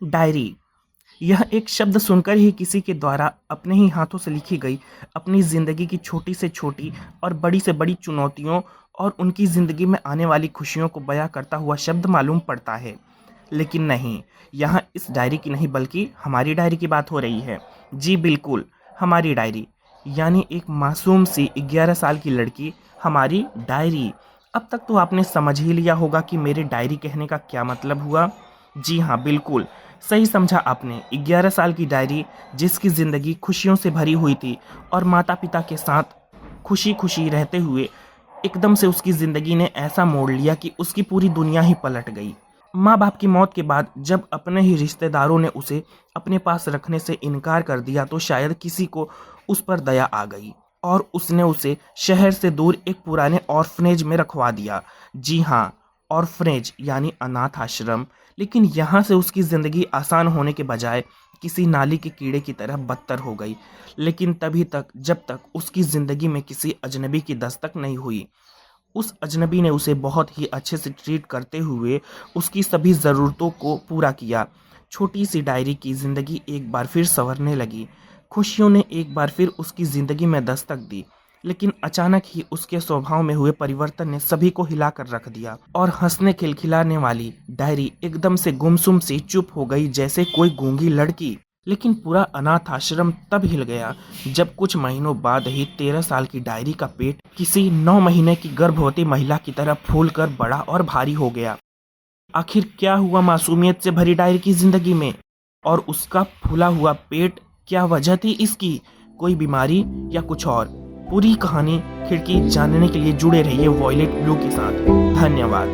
Diary. यह एक शब्द सुनकर ही किसी के द्वारा अपने ही हाथों से लिखी गई अपनी ज़िंदगी की छोटी से छोटी और बड़ी से बड़ी चुनौतियों और उनकी ज़िंदगी में आने वाली खुशियों को बयां करता हुआ शब्द मालूम पड़ता है। लेकिन नहीं, यहाँ इस डायरी की नहीं बल्कि हमारी डायरी की बात हो रही है। जी बिल्कुल, हमारी डायरी। यानी एक मासूम सी 11 साल की लड़की, हमारी डायरी। अब तक तो आपने समझ ही लिया होगा कि मेरे डायरी कहने का क्या मतलब हुआ। जी हाँ, बिल्कुल सही समझा आपने। 11 साल की डायरी, जिसकी ज़िंदगी खुशियों से भरी हुई थी और माता पिता के साथ खुशी खुशी रहते हुए एकदम से उसकी ज़िंदगी ने ऐसा मोड़ लिया कि उसकी पूरी दुनिया ही पलट गई। माँ बाप की मौत के बाद जब अपने ही रिश्तेदारों ने उसे अपने पास रखने से इनकार कर दिया तो शायद किसी को उस पर दया आ गई और उसने उसे शहर से दूर एक पुराने ऑर्फनेज में रखवा दिया। जी हाँ, ऑर्फनेज यानी अनाथ आश्रम। लेकिन यहाँ से उसकी ज़िंदगी आसान होने के बजाय किसी नाली के कीड़े की तरह बदतर हो गई। लेकिन तभी तक जब तक उसकी ज़िंदगी में किसी अजनबी की दस्तक नहीं हुई। उस अजनबी ने उसे बहुत ही अच्छे से ट्रीट करते हुए उसकी सभी ज़रूरतों को पूरा किया। छोटी सी डायरी की ज़िंदगी एक बार फिर संवरने लगी। खुशियों ने एक बार फिर उसकी ज़िंदगी में दस्तक दी। लेकिन अचानक ही उसके स्वभाव में हुए परिवर्तन ने सभी को हिला कर रख दिया और हंसने खिलखिलाने वाली डायरी एकदम से गुमसुम सी चुप हो गई, जैसे कोई गूंगी लड़की। लेकिन पूरा अनाथ आश्रम तब हिल गया जब कुछ महीनों बाद ही 13 साल की डायरी का पेट किसी 9 महीने की गर्भवती महिला की तरह फूलकर बड़ा और भारी हो गया। आखिर क्या हुआ मासूमियत से भरी डायरी की जिंदगी में, और उसका फूला हुआ पेट, क्या वजह थी इसकी? कोई बीमारी या कुछ और? पूरी कहानी खिड़की जानने के लिए जुड़े रहिए वॉयलेट ब्लू के साथ। धन्यवाद।